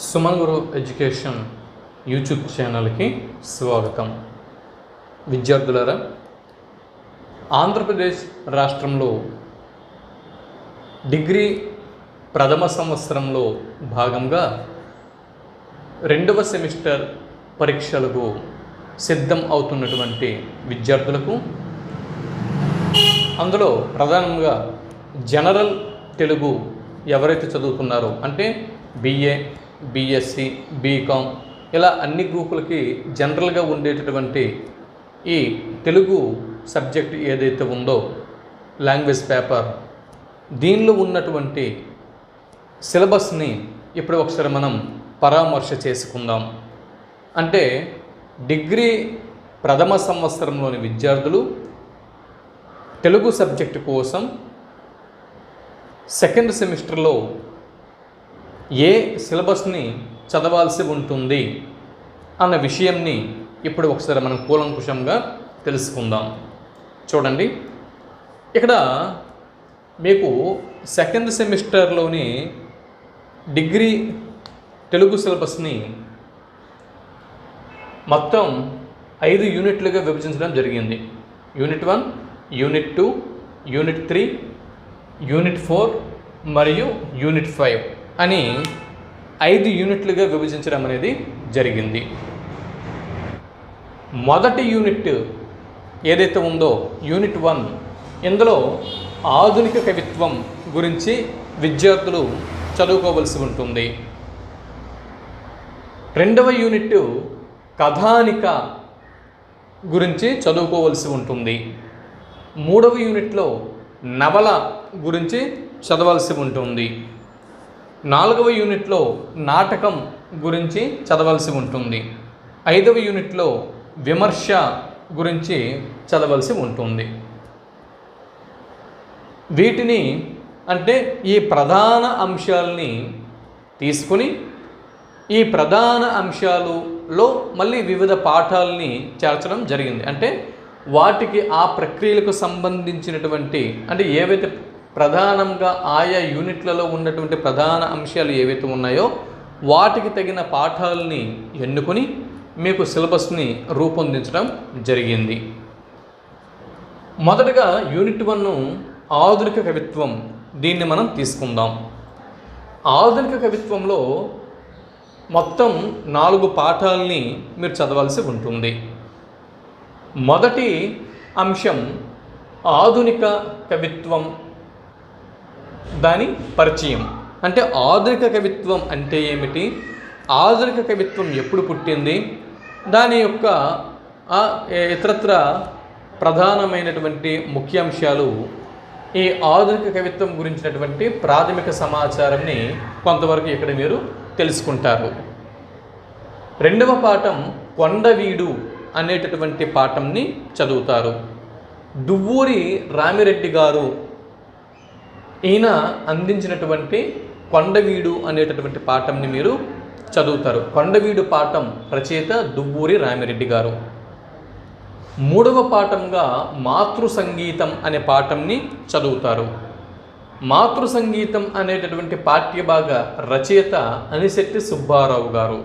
సుమన్ గురు education YouTube ఛానల్కి స్వాగతం. విద్యార్థులారా, ఆంధ్రప్రదేశ్ రాష్ట్రంలో డిగ్రీ ప్రథమ సంవత్సరంలో భాగంగా రెండవ సెమిస్టర్ పరీక్షలకు సిద్ధం అవుతున్నటువంటి విద్యార్థులకు, అందులో ప్రధానంగా జనరల్ తెలుగు ఎవరైతే చదువుతున్నారో అంటే బిఏ, బిఎస్సి, బీకామ్ ఇలా అన్ని గ్రూపులకి జనరల్గా ఉండేటటువంటి ఈ తెలుగు సబ్జెక్ట్ ఏదైతే ఉందో లాంగ్వేజ్ పేపర్, దీనిలో ఉన్నటువంటి సిలబస్ని ఇప్పుడు ఒకసారి మనం పరామర్శ చేసుకుందాం. అంటే డిగ్రీ ప్రథమ సంవత్సరంలోని విద్యార్థులు తెలుగు సబ్జెక్టు కోసం సెకండ్ సెమిస్టర్లో ఏ సిలబస్ని చదవాల్సి ఉంటుంది అన్న విషయంని ఇప్పుడు ఒకసారి మనం కూలంకుషంగా తెలుసుకుందాం. చూడండి, ఇక్కడ మీకు సెకండ్ సెమిస్టర్లోని డిగ్రీ తెలుగు సిలబస్ని మొత్తం 5 యూనిట్లుగా విభజించడం జరిగింది. యూనిట్ 1, యూనిట్ 2, యూనిట్ 3, యూనిట్ 4 మరియు యూనిట్ 5 అని 5 యూనిట్లుగా విభజించడం అనేది జరిగింది. మొదటి యూనిట్ ఏదైతే ఉందో యూనిట్ 1, ఇందులో ఆధునిక కవిత్వం గురించి విద్యార్థులు చదువుకోవలసి ఉంటుంది. రెండవ యూనిట్ కథానిక గురించి చదువుకోవలసి ఉంటుంది. మూడవ యూనిట్లో నవల గురించి చదవాల్సి ఉంటుంది. 4వ యూనిట్లో నాటకం గురించి చదవాల్సి ఉంటుంది. 5వ యూనిట్లో విమర్శ గురించి చదవాల్సి ఉంటుంది. వీటిని అంటే ఈ ప్రధాన అంశాలని తీసుకుని ఈ ప్రధాన అంశాలలో మళ్ళీ వివిధ పాఠాలని చేర్చడం జరిగింది. అంటే వాటికి ఆ ప్రక్రియలకు సంబంధించినటువంటి అంటే ఏవైతే ప్రధానంగా ఆయా యూనిట్లలో ఉన్నటువంటి ప్రధాన అంశాలు ఏవైతే ఉన్నాయో వాటికి తగిన పాఠాలని ఎన్నుకొని మీకు సిలబస్ని రూపొందించడం జరిగింది. మొదటగా యూనిట్ 1 ఆధునిక కవిత్వం, దీన్ని మనం తీసుకుందాం. ఆధునిక కవిత్వంలో మొత్తం 4 పాఠాలని మీరు చదవాల్సి ఉంటుంది. మొదటి అంశం ఆధునిక కవిత్వం, దాని పరిచయం. అంటే ఆధునిక కవిత్వం అంటే ఏమిటి, ఆధునిక కవిత్వం ఎప్పుడు పుట్టింది, దాని యొక్క ఇతరత్ర ప్రధానమైనటువంటి ముఖ్యాంశాలు, ఈ ఆధునిక కవిత్వం గురించినటువంటి ప్రాథమిక సమాచారాన్ని కొంతవరకు ఇక్కడ మీరు తెలుసుకుంటారు. రెండవ పాఠం కొండవీడు అనేటటువంటి పాఠంని చదువుతారు. దువ్వూరి రామిరెడ్డి గారు ఈయన అందించినటువంటి కొండవీడు అనేటటువంటి పాఠంని మీరు చదువుతారు. కొండవీడు పాఠం రచయిత దువ్వూరి రామిరెడ్డి గారు. మూడవ పాఠంగా మాతృ సంగీతం అనే పాఠంని చదువుతారు. మాతృ సంగీతం అనేటటువంటి పాఠ్యభాగ రచయిత అనిశెట్టి సుబ్బారావు గారు.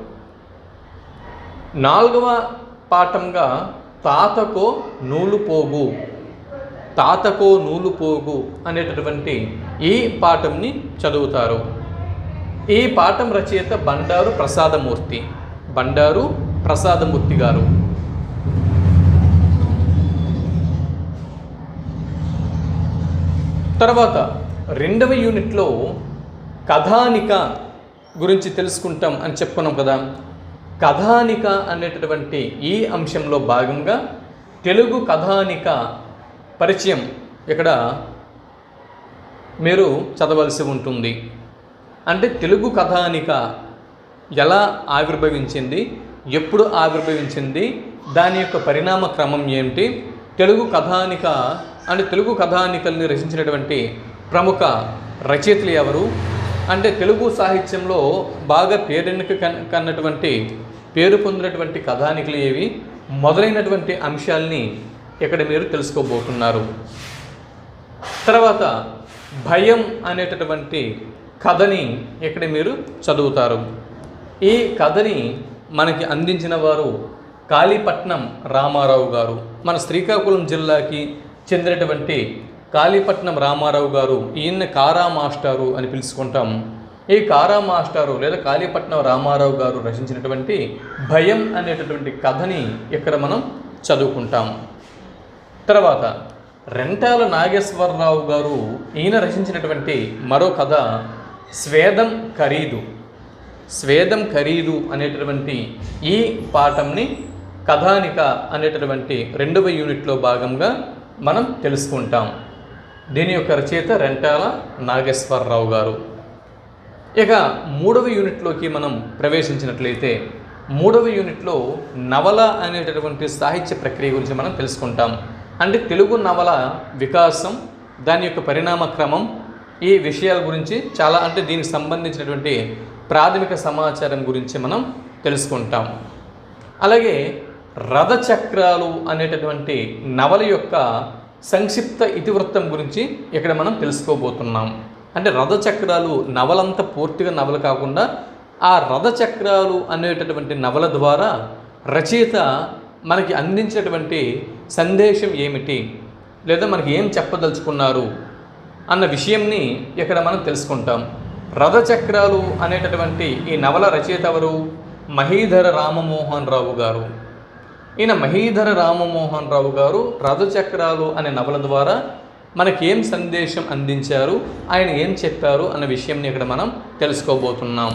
4వ పాఠంగా తాతకో నూలుపోగు, తాతకో నూలుపోగు అనేటటువంటి ఈ పాఠంని చదువుతారు. ఈ పాఠం రచయిత బండారు ప్రసాదమూర్తి, బండారు ప్రసాదమూర్తి గారు. తర్వాత 2వ యూనిట్లో కథానిక గురించి తెలుసుకుంటాం అని చెప్పుకున్నాం కదా. కథానిక అనేటటువంటి ఈ అంశంలో భాగంగా తెలుగు కథానిక పరిచయం ఇక్కడ మీరు చదవాల్సి ఉంటుంది. అంటే తెలుగు కథానిక ఎలా ఆవిర్భవించింది, ఎప్పుడు ఆవిర్భవించింది, దాని యొక్క పరిణామ క్రమం ఏమిటి, తెలుగు కథానిక అంటే తెలుగు కథానికల్ని రచించినటువంటి ప్రముఖ రచయితలు ఎవరు, అంటే తెలుగు సాహిత్యంలో బాగా కన్నటువంటి పేరు పొందినటువంటి కథానికలు ఏవి, మొదలైనటువంటి అంశాలని ఇక్కడ మీరు తెలుసుకోబోతున్నారు. తర్వాత భయం అనేటటువంటి కథని ఇక్కడ మీరు చదువుతారు. ఈ కథని మనకి అందించిన వారు కాళీపట్నం రామారావు గారు. మన శ్రీకాకుళం జిల్లాకి చెందినటువంటి కాళీపట్నం రామారావు గారు, ఈయన్ని కారా మాస్టారు అని పిలుచుకుంటాం. ఈ కారా మాస్టారు లేదా కాళీపట్నం రామారావు గారు రచించినటువంటి భయం అనేటటువంటి కథని ఇక్కడ మనం చదువుకుంటాం. తర్వాత రెంటాల నాగేశ్వరరావు గారు ఈయన రచించినటువంటి మరో కథ స్వేదం ఖరీదు. స్వేదం ఖరీదు అనేటటువంటి ఈ పాఠంని కథానిక అనేటటువంటి 2వ యూనిట్లో భాగంగా మనం తెలుసుకుంటాం. దీని యొక్క రచయిత రెంటాల నాగేశ్వరరావు గారు. ఇక 3వ యూనిట్లోకి మనం ప్రవేశించినట్లయితే 3వ యూనిట్లో నవల అనేటటువంటి సాహిత్య ప్రక్రియ గురించి మనం తెలుసుకుంటాం. అంటే తెలుగు నవల వికాసం, దాని యొక్క పరిణామ క్రమం, ఈ విషయాల గురించి చాలా అంటే దీనికి సంబంధించినటువంటి ప్రాథమిక సమాచారం గురించి మనం తెలుసుకుంటాం. అలాగే రథచక్రాలు అనేటటువంటి నవల యొక్క సంక్షిప్త ఇతివృత్తం గురించి ఇక్కడ మనం తెలుసుకోబోతున్నాం. అంటే రథచక్రాలు నవలంతా పూర్తిగా నవల కాకుండా ఆ రథచక్రాలు అనేటటువంటి నవల ద్వారా రచయిత మనకి అందించేటువంటి సందేశం ఏమిటి, లేదా మనకి ఏం చెప్పదలుచుకున్నారు అన్న విషయంని ఇక్కడ మనం తెలుసుకుంటాం. రథచక్రాలు అనేటటువంటి ఈ నవల రచయిత ఎవరు? మహీధర రామమోహన్ రావు గారు. ఈయన మహీధర రామమోహన్ రావు గారు రథచక్రాలు అనే నవల ద్వారా మనకి ఏం సందేశం అందించారు, ఆయన ఏం చెప్పారు అన్న విషయంని ఇక్కడ మనం తెలుసుకోబోతున్నాం.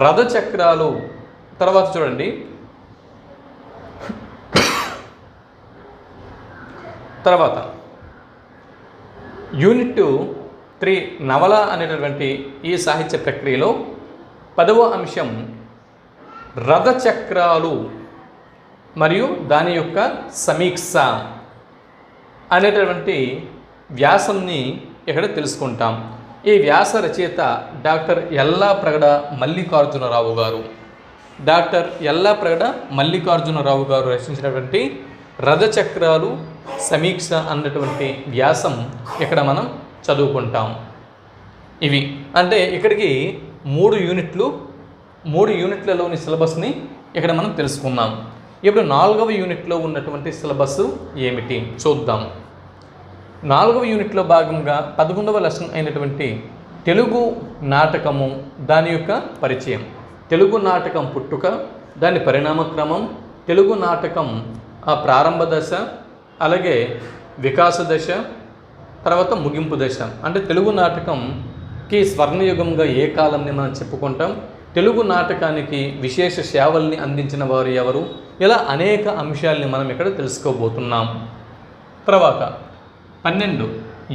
రథచక్రాలు తర్వాత చూడండి. తర్వాత యూనిట్ 3 నవల అనేటటువంటి ఈ సాహిత్య ప్రక్రియలో 10వ అంశం రథచక్రాలు మరియు దాని యొక్క సమీక్ష అనేటటువంటి వ్యాసంని ఇక్కడ తెలుసుకుంటాం. ఈ వ్యాస రచయిత డాక్టర్ యల్లాప్రగడ మల్లికార్జునరావు గారు. డాక్టర్ యల్లాప్రగడ మల్లికార్జునరావు గారు రచించినటువంటి రథచక్రాలు సమీక్ష అన్నటువంటి వ్యాసం ఇక్కడ మనం చదువుకుంటాం. ఇవి అంటే ఇక్కడికి 3 యూనిట్లలోని సిలబస్ని ఇక్కడ మనం తెలుసుకున్నాం. ఇప్పుడు 4వ యూనిట్లో ఉన్నటువంటి సిలబస్ ఏమిటి చూద్దాం. 4వ యూనిట్లో భాగంగా 11వ లెసన్ అయినటువంటి తెలుగు నాటకము, దాని యొక్క పరిచయం, తెలుగు నాటకం పుట్టుక, దాని పరిణామ క్రమం, తెలుగు నాటకం ఆ ప్రారంభ దశ, అలాగే వికాస దశ, తర్వాత ముగింపు దశ. అంటే తెలుగు నాటకంకి స్వర్ణయుగంగా ఏ కాలంని మనం చెప్పుకుంటాం, తెలుగు నాటకానికి విశేష సేవల్ని అందించిన వారు ఎవరు, ఇలా అనేక అంశాలని మనం ఇక్కడ తెలుసుకోబోతున్నాం. తర్వాత 12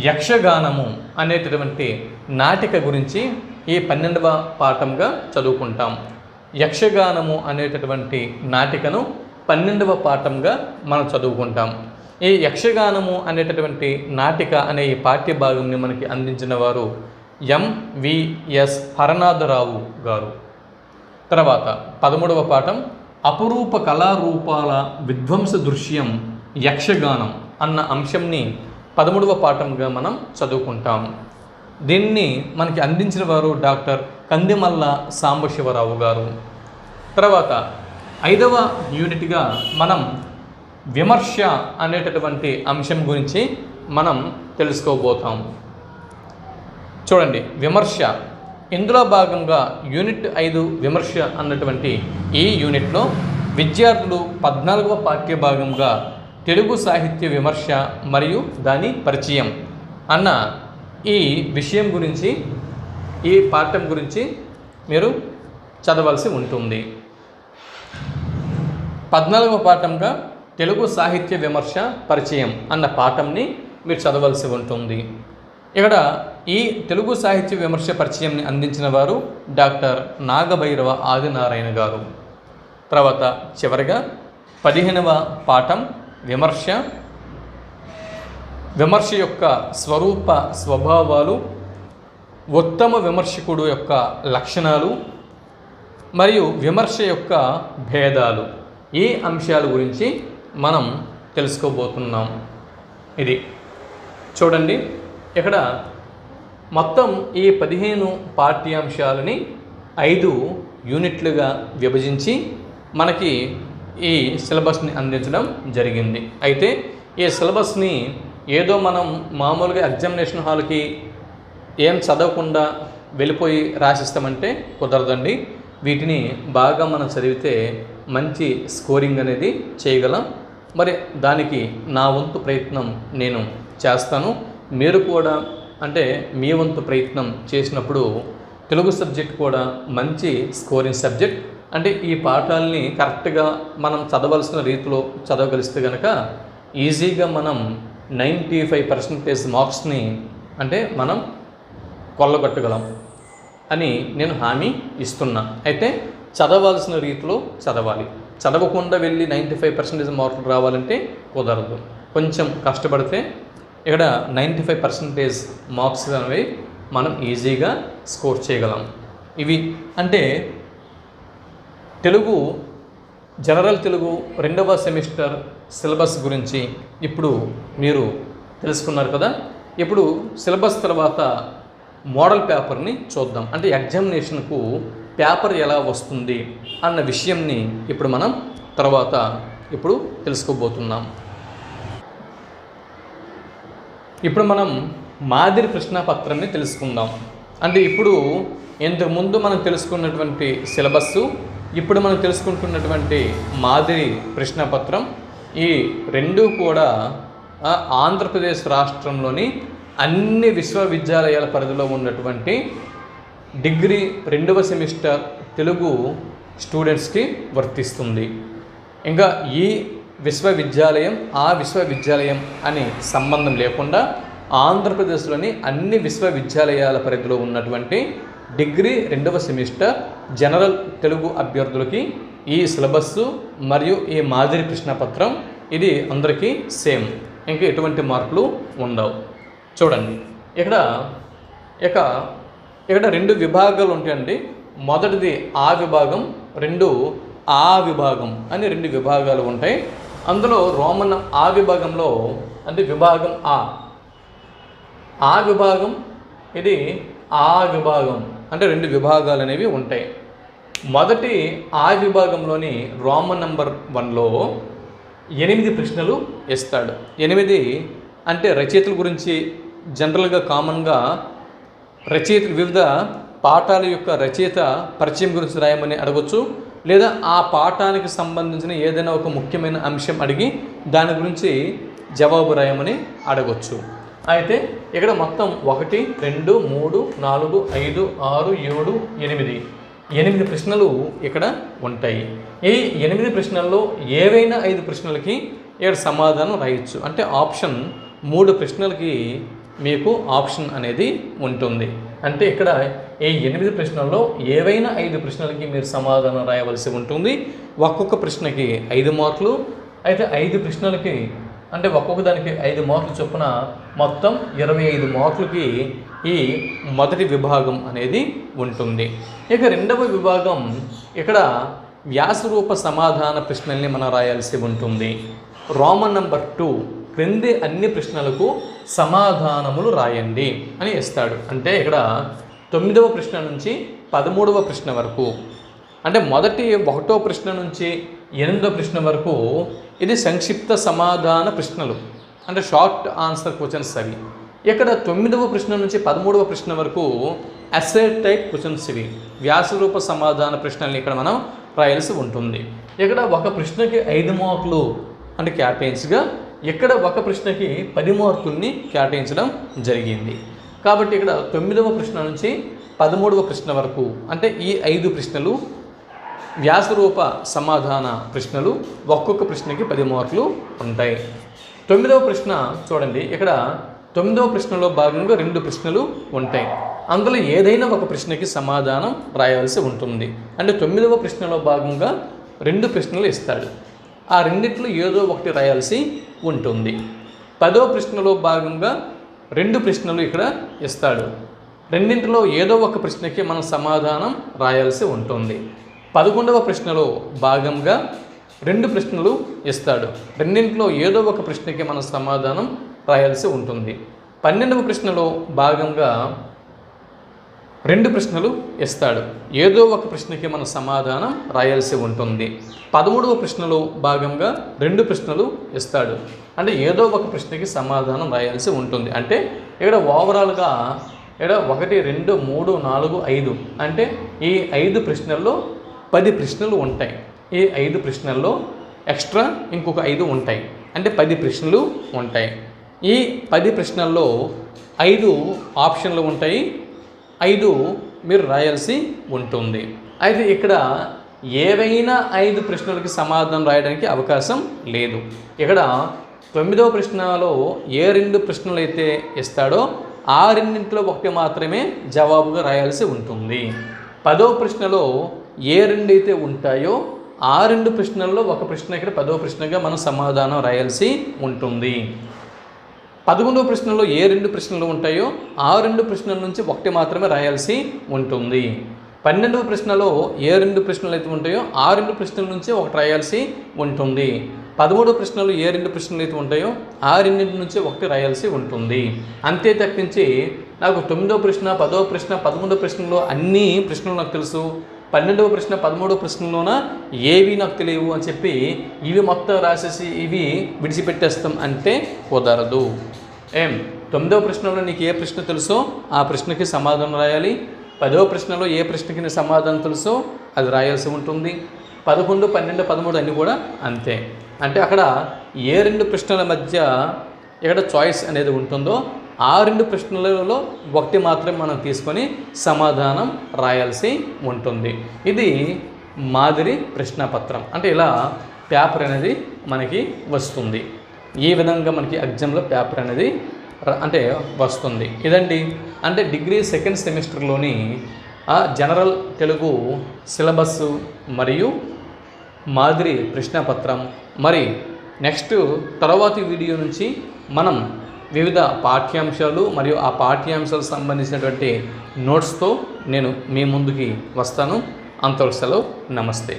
యక్షగానము అనేటటువంటి నాటిక గురించి ఈ 12వ పాఠంగా చదువుకుంటాం. యక్షగానము అనేటటువంటి నాటికను 12వ పాఠంగా మనం చదువుకుంటాం. ఈ యక్షగానము అనేటటువంటి నాటిక అనే ఈ పాఠ్య భాగంని మనకి అందించిన వారు ఎంవిఎస్ హరనాథరావు గారు. తర్వాత 13వ పాఠం అపురూప కళారూపాల విధ్వంస దృశ్యం యక్షగానం అన్న అంశంని 13వ పాఠంగా మనం చదువుకుంటాం. దీన్ని మనకి అందించిన వారు డాక్టర్ కందిమల్ల సాంబశివరావు గారు. తర్వాత 5వ యూనిట్గా మనం విమర్శ అనేటటువంటి అంశం గురించి మనం తెలుసుకోబోతాం. చూడండి, విమర్శ ఇందులో భాగంగా యూనిట్ 5 విమర్శ అన్నటువంటి ఈ యూనిట్లో విద్యార్థులు 14వ పాఠ్య భాగంగా తెలుగు సాహిత్య విమర్శ మరియు దాని పరిచయం అన్న ఈ విషయం గురించి, ఈ పాఠం గురించి మీరు చదవాల్సి ఉంటుంది. 14వ పాఠంగా తెలుగు సాహిత్య విమర్శ పరిచయం అన్న పాఠంని మీరు చదవాల్సి ఉంటుంది. ఇక్కడ ఈ తెలుగు సాహిత్య విమర్శ పరిచయంని అందించిన వారు డాక్టర్ నాగభైరవ ఆదినారాయణ గారు. తర్వాత చివరిగా 15వ పాఠం విమర్శ, విమర్శ యొక్క స్వరూప స్వభావాలు, ఉత్తమ విమర్శకుడు యొక్క లక్షణాలు మరియు విమర్శ యొక్క భేదాలు, ఈ అంశాల గురించి మనం తెలుసుకోబోతున్నాం. ఇది చూడండి, ఇక్కడ మొత్తం ఈ 15 పాఠ్యాంశాలని 5 యూనిట్లుగా విభజించి మనకి ఈ సిలబస్ని అందించడం జరిగింది. అయితే ఈ సిలబస్ని ఏదో మనం మామూలుగా ఎగ్జామినేషన్ హాల్కి ఏం చదవకుండా వెళ్ళిపోయి రాసిస్తామంటే కుదరదండి. వీటిని బాగా మనం చదివితే మంచి స్కోరింగ్ అనేది చేయగలం. మరి దానికి నా వంతు ప్రయత్నం నేను చేస్తాను. మీరు కూడా అంటే మీ వంతు ప్రయత్నం చేసినప్పుడు తెలుగు సబ్జెక్ట్ కూడా మంచి స్కోరింగ్ సబ్జెక్ట్. అంటే ఈ పాఠాలని కరెక్ట్గా మనం చదవలసిన రీతిలో చదవగలిస్తే కనుక ఈజీగా మనం 95% మార్క్స్ని అంటే మనం కొల్లగొట్టగలం అని నేను హామీ ఇస్తున్నా. అయితే చదవాల్సిన రీతిలో చదవాలి. చదవకుండా వెళ్ళి 95% మార్కులు రావాలంటే కుదరదు. కొంచెం కష్టపడితే ఇక్కడ 95% మార్క్స్ అనేవి మనం ఈజీగా స్కోర్ చేయగలం. ఇవి అంటే తెలుగు జనరల్ తెలుగు 2వ సెమిస్టర్ సిలబస్ గురించి ఇప్పుడు మీరు తెలుసుకున్నారు కదా. ఇప్పుడు సిలబస్ తర్వాత మోడల్ పేపర్ని చూద్దాం. అంటే ఎగ్జామినేషన్కు పేపర్ ఎలా వస్తుంది అన్న విషయంని ఇప్పుడు మనం తర్వాత ఇప్పుడు తెలుసుకోబోతున్నాం. ఇప్పుడు మనం మాదిరి ప్రశ్నాపత్రాన్ని తెలుసుకుందాం. అంటే ఇప్పుడు ఇంతకుముందు మనం తెలుసుకున్నటువంటి సిలబస్సు, ఇప్పుడు మనం తెలుసుకుంటున్నటువంటి మాదిరి ప్రశ్నాపత్రం, ఈ రెండు కూడా ఆంధ్రప్రదేశ్ రాష్ట్రంలోని అన్ని విశ్వవిద్యాలయాల పరిధిలో ఉన్నటువంటి డిగ్రీ 2వ సెమిస్టర్ తెలుగు స్టూడెంట్స్కి వర్తిస్తుంది. ఇంకా ఈ విశ్వవిద్యాలయం ఆ విశ్వవిద్యాలయం అని సంబంధం లేకుండా ఆంధ్రప్రదేశ్లోని అన్ని విశ్వవిద్యాలయాల పరిధిలో ఉన్నటువంటి డిగ్రీ 2వ సెమిస్టర్ జనరల్ తెలుగు అభ్యర్థులకి ఈ సిలబస్సు మరియు ఈ మాదిరి ప్రశ్నపత్రం ఇది అందరికీ సేమ్. ఇంకా ఎటువంటి మార్పులు ఉండవు. చూడండి ఇక్కడ 2 విభాగాలు ఉంటాయండి. మొదటిది ఆ విభాగం, 2 ఆ విభాగం అని 2 విభాగాలు ఉంటాయి. అందులో రోమన్ ఆ విభాగంలో అంటే విభాగం ఆ విభాగం, ఇది ఆ విభాగం అంటే 2 విభాగాలు అనేవి ఉంటాయి. మొదటి ఆ విభాగంలోని రోమన్ నెంబర్ 1లో 8 ప్రశ్నలు ఇస్తాడు. 8 అంటే రచయితల గురించి జనరల్గా కామన్గా వివిధ పాఠాల యొక్క రచయిత పరిచయం గురించి రాయమని అడగచ్చు, లేదా ఆ పాఠానికి సంబంధించిన ఏదైనా ఒక ముఖ్యమైన అంశం అడిగి దాని గురించి జవాబు రాయమని అడగచ్చు. అయితే ఇక్కడ మొత్తం 1, 2, 3, 4, 5, 6, 7, 8 ప్రశ్నలు ఇక్కడ ఉంటాయి. ఈ 8 ప్రశ్నల్లో ఏవైనా 5 ప్రశ్నలకి ఇక్కడ సమాధానం రాయొచ్చు. అంటే ఆప్షన్ 3 ప్రశ్నలకి మీకు ఆప్షన్ అనేది ఉంటుంది. అంటే ఇక్కడ ఈ 8 ప్రశ్నల్లో ఏవైనా 5 ప్రశ్నలకి మీరు సమాధానం రాయవలసి ఉంటుంది. ఒక్కొక్క ప్రశ్నకి 5 మార్కులు. అయితే 5 ప్రశ్నలకి అంటే ఒక్కొక్క దానికి 5 మార్కులు చొప్పున మొత్తం 25 మార్కులకి ఈ మొదటి విభాగం అనేది ఉంటుంది. ఇక 2వ విభాగం ఇక్కడ వ్యాసరూప సమాధాన ప్రశ్నల్ని మనం రాయాల్సి ఉంటుంది. రోమన్ నెంబర్ 2 క్రింది అన్ని ప్రశ్నలకు సమాధానములు రాయండి అని ఇస్తాడు. అంటే ఇక్కడ 9వ ప్రశ్న నుంచి 13వ ప్రశ్న వరకు, అంటే మొదటి 1వ ప్రశ్న నుంచి 8వ ప్రశ్న వరకు ఇది సంక్షిప్త సమాధాన ప్రశ్నలు, అంటే షార్ట్ ఆన్సర్ క్వశ్చన్స్ అవి. ఇక్కడ 9వ ప్రశ్న నుంచి 13వ ప్రశ్న వరకు ఎస్సే టైప్ క్వశ్చన్స్ ఇవి. వ్యాసరూప సమాధాన ప్రశ్నల్ని ఇక్కడ మనం రాయాల్సి ఉంటుంది. ఇక్కడ ఒక ప్రశ్నకి 5 మార్కులు అంటే కేటాయించగా ఇక్కడ ఒక ప్రశ్నకి 10 మార్కుల్ని కేటాయించడం జరిగింది. కాబట్టి ఇక్కడ 9వ ప్రశ్న నుంచి 13వ ప్రశ్న వరకు అంటే ఈ 5 ప్రశ్నలు వ్యాసరూప సమాధాన ప్రశ్నలు. ఒక్కొక్క ప్రశ్నకి 10 మార్కులు ఉంటాయి. 9వ ప్రశ్న చూడండి, ఇక్కడ 9వ ప్రశ్నలో భాగంగా 2 ప్రశ్నలు ఉంటాయి. అందులో ఏదైనా ఒక ప్రశ్నకి సమాధానం రాయాల్సి ఉంటుంది. అంటే 9వ ప్రశ్నలో భాగంగా 2 ప్రశ్నలు ఇస్తాడు. ఆ రెండిట్లో ఏదో ఒకటి రాయాల్సి ఉంటుంది. 10వ ప్రశ్నలో భాగంగా 2 ప్రశ్నలు ఇక్కడ ఇస్తాడు. రెండింటిలో ఏదో ఒక ప్రశ్నకి మనం సమాధానం రాయాల్సి ఉంటుంది. 11వ ప్రశ్నలో భాగంగా 2 ప్రశ్నలు ఇస్తాడు. రెండింటిలో ఏదో ఒక ప్రశ్నకి మనం సమాధానం రాయాల్సి ఉంటుంది. 12వ ప్రశ్నలో భాగంగా 2 ప్రశ్నలు ఇస్తాడు. ఏదో ఒక ప్రశ్నకి మనం సమాధానం రాయాల్సి ఉంటుంది. 13వ ప్రశ్నలో భాగంగా 2 ప్రశ్నలు ఇస్తాడు. అంటే ఏదో ఒక ప్రశ్నకి సమాధానం రాయాల్సి ఉంటుంది. అంటే ఇక్కడ ఓవరాల్గా ఇక్కడ 1 2 3 4 5 అంటే ఈ 5 ప్రశ్నల్లో 10 ప్రశ్నలు ఉంటాయి. ఈ 5 ప్రశ్నల్లో ఎక్స్ట్రా ఇంకొక 5 ఉంటాయి. అంటే 10 ప్రశ్నలు ఉంటాయి. ఈ 10 ప్రశ్నల్లో 5 ఆప్షన్లు ఉంటాయి, 5 మీరు రాయాల్సి ఉంటుంది. అయితే ఇక్కడ ఏవైనా 5 ప్రశ్నలకి సమాధానం రాయడానికి అవకాశం లేదు. ఇక్కడ 9వ ప్రశ్నలో ఏ 2 ప్రశ్నలు అయితే ఇస్తాడో ఆ రెండింటిలో ఒకటి మాత్రమే జవాబుగా రాయాల్సి ఉంటుంది. 10వ ప్రశ్నలో ఏ 2 అయితే ఉంటాయో ఆ 2 ప్రశ్నల్లో ఒక ప్రశ్న ఇక్కడ 10వ ప్రశ్నగా మనం సమాధానం రాయాల్సి ఉంటుంది. 11వ ప్రశ్నలో ఏ 2 ప్రశ్నలు ఉంటాయో ఆ 2 ప్రశ్నల నుంచి ఒకటి మాత్రమే రాయాల్సి ఉంటుంది. 12వ ప్రశ్నలో ఏ 2 ప్రశ్నలు అయితే ఉంటాయో ఆ 2 ప్రశ్నల నుంచి ఒకటి రాయాల్సి ఉంటుంది. 13వ ప్రశ్నలు ఏ 2 ప్రశ్నలు అయితే ఉంటాయో ఆ 2 నుంచి ఒకటి రాయాల్సి ఉంటుంది. అంతే తప్పించి నాకు 9వ ప్రశ్న 10వ ప్రశ్న 11వ ప్రశ్నలో అన్ని ప్రశ్నలు నాకు తెలుసు, 12వ ప్రశ్న 13వ ప్రశ్నలోన ఏవి నాకు తెలియవు అని చెప్పి ఇవి మొత్తం రాసేసి ఇవి విడిచిపెట్టేస్తాం అంటే కుదరదు. 9వ ప్రశ్నలో నీకు ఏ ప్రశ్న తెలుసో ఆ ప్రశ్నకి సమాధానం రాయాలి. 10వ ప్రశ్నలో ఏ ప్రశ్నకి నీ సమాధానం తెలుసో అది రాయాల్సి ఉంటుంది. 11, 12, 13 అన్నీ కూడా అంతే. అంటే అక్కడ ఏ 2 ప్రశ్నల మధ్య ఇక్కడ చాయిస్ అనేది ఉంటుందో ఆ 2 ప్రశ్నలలో ఒకటి మాత్రమే మనం తీసుకొని సమాధానం రాయాల్సి ఉంటుంది. ఇది మాదిరి ప్రశ్నపత్రం. అంటే ఇలా పేపర్ అనేది మనకి వస్తుంది. ఈ విధంగా మనకి ఎగ్జామ్లో పేపర్ అనేది అంటే వస్తుంది. ఇదండి అంటే డిగ్రీ 2nd సెమిస్టర్లోని జనరల్ తెలుగు సిలబస్ మరియు మాదిరి ప్రశ్నపత్రం. మరి నెక్స్ట్ తర్వాతి వీడియో నుంచి మనం వివిధ పాఠ్యాంశాలు మరియు ఆ పాఠ్యాంశాలకు సంబంధించినటువంటి నోట్స్తో నేను మీ ముందుకి వస్తాను. అంతవరకు సెలవు. నమస్తే.